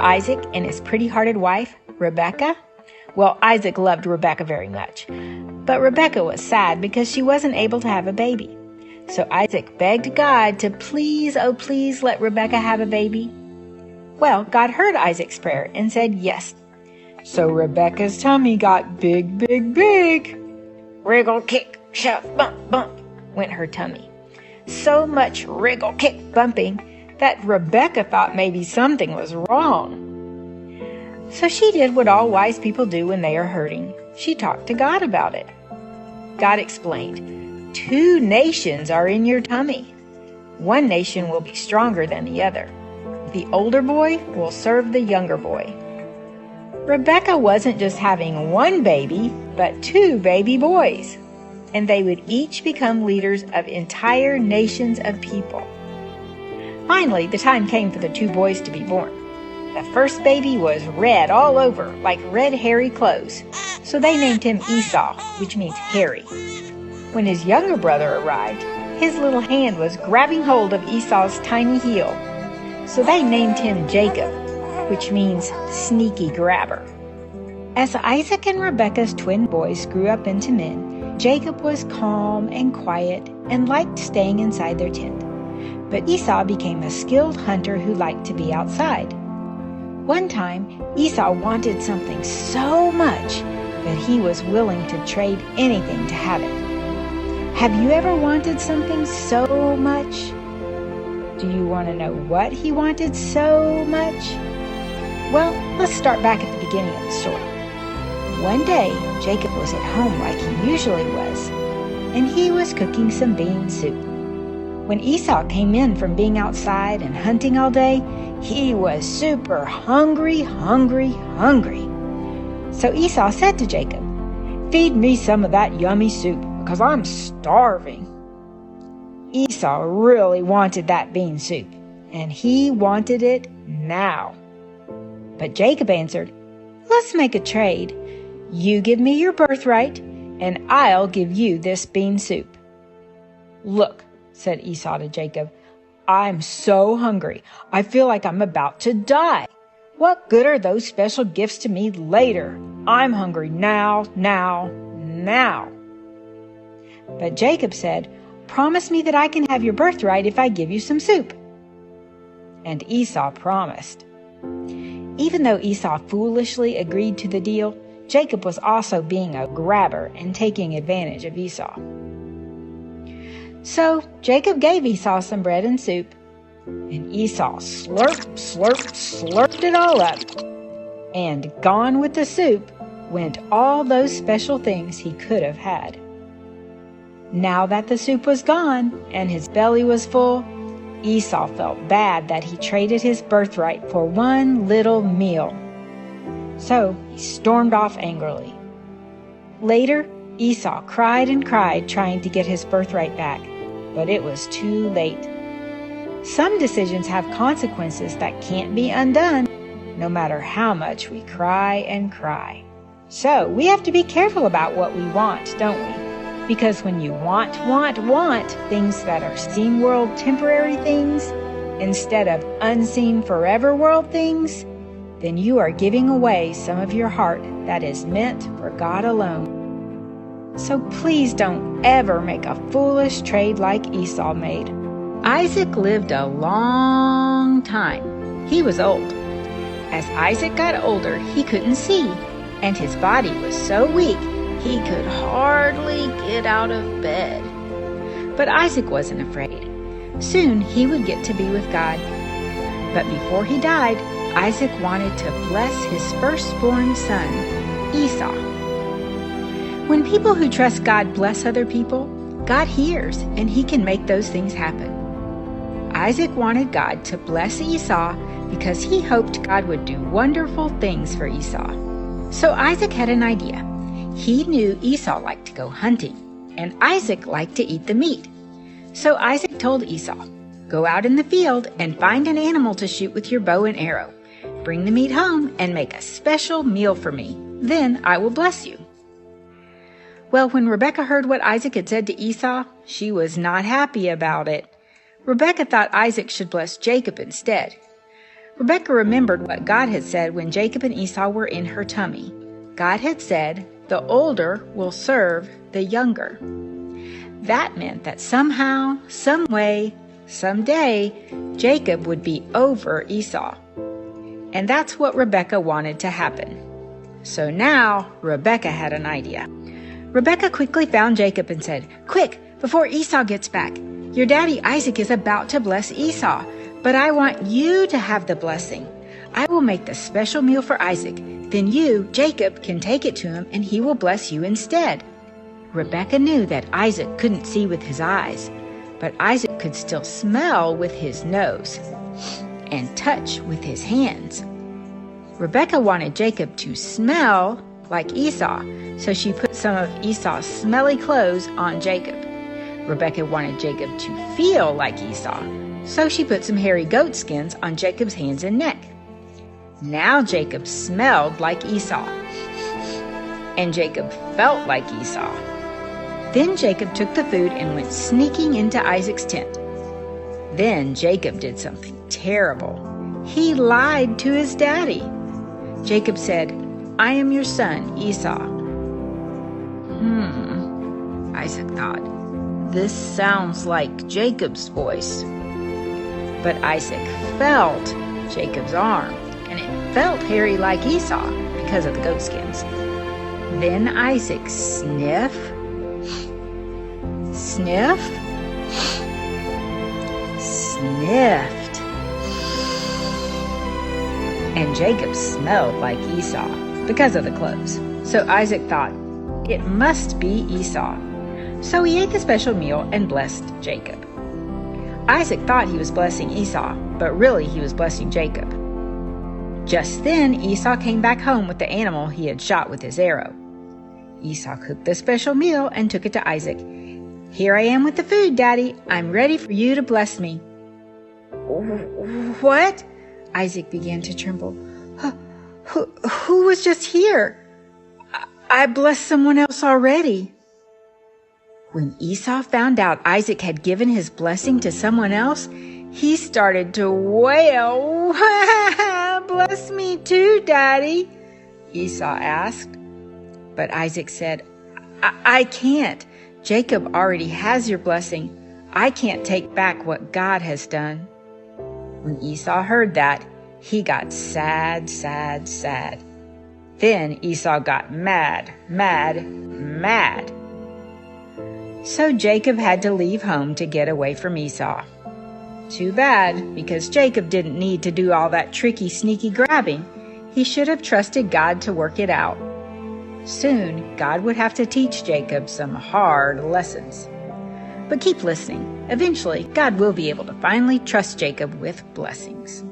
Isaac and his pretty-hearted wife, Rebekah? Well, Isaac loved Rebekah very much, but Rebekah was sad because she wasn't able to have a baby. So Isaac begged God to please, oh please, let Rebekah have a baby. Well, God heard Isaac's prayer and said yes. So Rebekah's tummy got big, big, big. Wriggle, kick, shove, bump, bump, went her tummy. So much wriggle, kick, bumping that Rebekah thought maybe something was wrong. So she did what all wise people do when they are hurting. She talked to God about it. God explained, 2 nations are in your tummy. One nation will be stronger than the other. The older boy will serve the younger boy. Rebekah wasn't just having 1 baby, but 2 baby boys. And they would each become leaders of entire nations of people. Finally, the time came for the 2 boys to be born. The first baby was red all over, like red hairy clothes. So they named him Esau, which means hairy. When his younger brother arrived, his little hand was grabbing hold of Esau's tiny heel. So they named him Jacob, which means sneaky grabber. As Isaac and Rebekah's twin boys grew up into men, Jacob was calm and quiet and liked staying inside their tent. But Esau became a skilled hunter who liked to be outside. One time, Esau wanted something so much that he was willing to trade anything to have it. Have you ever wanted something so much? Do you want to know what he wanted so much? Well, let's start back at the beginning of the story. One day, Jacob was at home like he usually was, and he was cooking some bean soup. When Esau came in from being outside and hunting all day, he was super hungry. So Esau said to Jacob, "Feed me some of that yummy soup, because I'm starving." Esau really wanted that bean soup, and he wanted it now. But Jacob answered, "Let's make a trade. You give me your birthright, and I'll give you this bean soup." "Look," said Esau to Jacob, "I'm so hungry. I feel like I'm about to die. What good are those special gifts to me later? I'm hungry now. But Jacob said, "Promise me that I can have your birthright if I give you some soup." And Esau promised. Even though Esau foolishly agreed to the deal, Jacob was also being a grabber and taking advantage of Esau. So Jacob gave Esau some bread and soup, and Esau slurped it all up. And gone with the soup went all those special things he could have had. Now that the soup was gone and his belly was full, Esau felt bad that he traded his birthright for one little meal. So he stormed off angrily. Later, Esau cried and cried trying to get his birthright back, but it was too late. Some decisions have consequences that can't be undone, no matter how much we cry and cry. So we have to be careful about what we want, don't we? Because when you want things that are seen world temporary things instead of unseen forever world things, then you are giving away some of your heart that is meant for God alone. So please don't ever make a foolish trade like Esau made. Isaac lived a long time. He was old. As Isaac got older, he couldn't see, and his body was so weak he could hardly get out of bed. But Isaac wasn't afraid. Soon he would get to be with God. But before he died, Isaac wanted to bless his firstborn son, Esau. When people who trust God bless other people, God hears and he can make those things happen. Isaac wanted God to bless Esau because he hoped God would do wonderful things for Esau. So Isaac had an idea. He knew Esau liked to go hunting, and Isaac liked to eat the meat. So Isaac told Esau, "Go out in the field and find an animal to shoot with your bow and arrow. Bring the meat home and make a special meal for me. Then I will bless you." Well, when Rebekah heard what Isaac had said to Esau, she was not happy about it. Rebekah thought Isaac should bless Jacob instead. Rebekah remembered what God had said when Jacob and Esau were in her tummy. God had said, "The older will serve the younger." That meant that somehow, some way, someday, Jacob would be over Esau. And that's what Rebekah wanted to happen. So now Rebekah had an idea. Rebekah quickly found Jacob and said, "Quick, before Esau gets back, your daddy Isaac is about to bless Esau, but I want you to have the blessing. I will make the special meal for Isaac. Then you, Jacob, can take it to him and he will bless you instead." Rebekah knew that Isaac couldn't see with his eyes, but Isaac could still smell with his nose and touch with his hands. Rebekah wanted Jacob to smell like Esau, so she put some of Esau's smelly clothes on Jacob. Rebekah wanted Jacob to feel like Esau, so she put some hairy goat skins on Jacob's hands and neck. Now Jacob smelled like Esau, and Jacob felt like Esau. Then Jacob took the food and went sneaking into Isaac's tent. Then Jacob did something terrible. He lied to his daddy. Jacob said, "I am your son, Esau." Isaac thought, "This sounds like Jacob's voice." But Isaac felt Jacob's arm, and it felt hairy like Esau because of the goat skins. Then Isaac sniffed, and Jacob smelled like Esau because of the clothes. So Isaac thought, it must be Esau. So he ate the special meal and blessed Jacob. Isaac thought he was blessing Esau, but really he was blessing Jacob. Just then, Esau came back home with the animal he had shot with his arrow. Esau cooked the special meal and took it to Isaac. "Here I am with the food, Daddy. I'm ready for you to bless me." "What?" Isaac began to tremble. Who was just here? I blessed someone else already." When Esau found out Isaac had given his blessing to someone else, he started to wail. "Bless me too, Daddy," Esau asked. But Isaac said, I can't. Jacob already has your blessing. I can't take back what God has done." When Esau heard that, he got sad. Then Esau got mad. So Jacob had to leave home to get away from Esau. Too bad, because Jacob didn't need to do all that tricky, sneaky grabbing. He should have trusted God to work it out. Soon, God would have to teach Jacob some hard lessons. But keep listening. Eventually, God will be able to finally trust Jacob with blessings.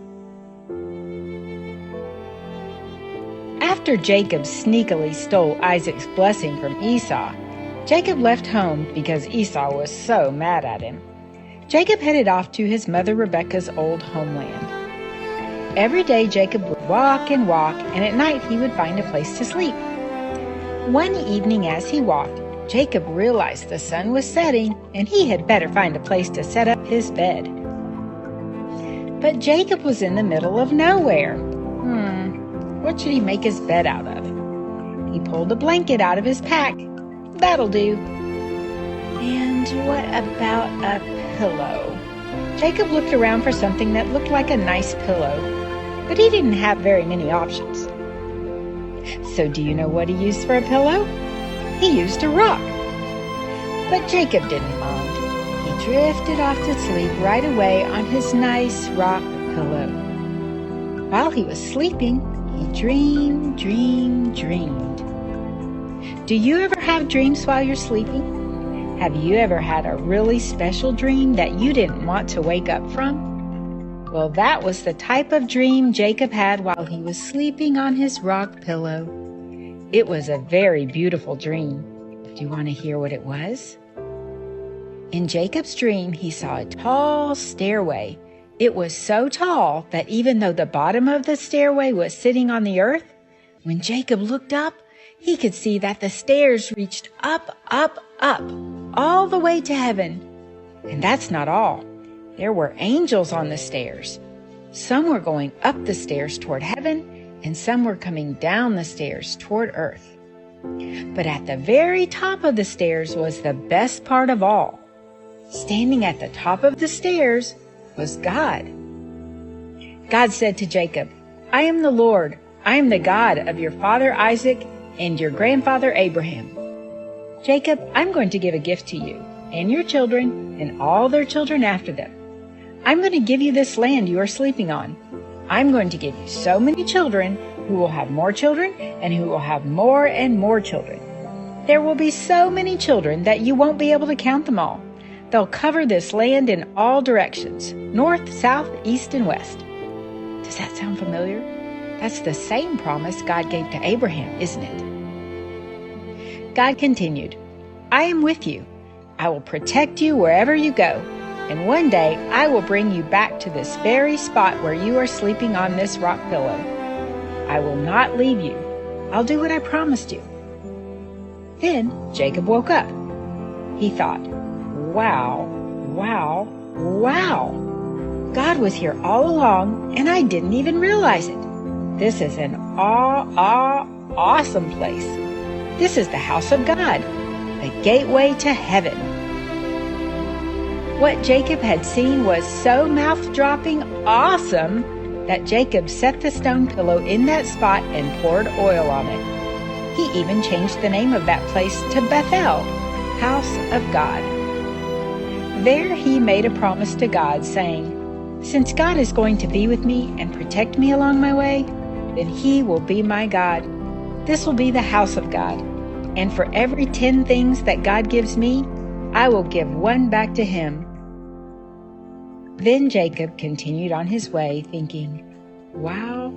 After Jacob sneakily stole Isaac's blessing from Esau, Jacob left home because Esau was so mad at him. Jacob headed off to his mother Rebekah's old homeland. Every day Jacob would walk, and at night he would find a place to sleep. One evening as he walked, Jacob realized the sun was setting and he had better find a place to set up his bed. But Jacob was in the middle of nowhere. What should he make his bed out of? He pulled a blanket out of his pack. That'll do. And what about a pillow? Jacob looked around for something that looked like a nice pillow, but he didn't have very many options. So do you know what he used for a pillow? He used a rock. But Jacob didn't mind. He drifted off to sleep right away on his nice rock pillow. While he was sleeping, he dreamed. Do you ever have dreams while you're sleeping? Have you ever had a really special dream that you didn't want to wake up from? Well, that was the type of dream Jacob had while he was sleeping on his rock pillow. It was a very beautiful dream. Do you want to hear what it was? In Jacob's dream, he saw a tall stairway. It was so tall that even though the bottom of the stairway was sitting on the earth, when Jacob looked up, he could see that the stairs reached up, all the way to heaven. And that's not all. There were angels on the stairs. Some were going up the stairs toward heaven, and some were coming down the stairs toward earth. But at the very top of the stairs was the best part of all. Standing at the top of the stairs was God. God said to Jacob, "I am the Lord. I am the God of your father Isaac and your grandfather Abraham. Jacob, I'm going to give a gift to you and your children and all their children after them. I'm going to give you this land you are sleeping on. I'm going to give you so many children who will have more children and who will have more and more children. There will be so many children that you won't be able to count them all. They'll cover this land in all directions, north, south, east, and west." Does that sound familiar? That's the same promise God gave to Abraham, isn't it? God continued, "I am with you. I will protect you wherever you go. And one day I will bring you back to this very spot where you are sleeping on this rock pillow. I will not leave you. I'll do what I promised you." Then Jacob woke up. He thought, wow. God was here all along and I didn't even realize it. This is an awesome place. This is the house of God, the gateway to heaven. What Jacob had seen was so mouth-dropping awesome that Jacob set the stone pillow in that spot and poured oil on it. He even changed the name of that place to Bethel, House of God. There he made a promise to God, saying, "Since God is going to be with me and protect me along my way, then he will be my God. This will be the house of God. And for every 10 things that God gives me, I will give one back to him." Then Jacob continued on his way thinking, wow.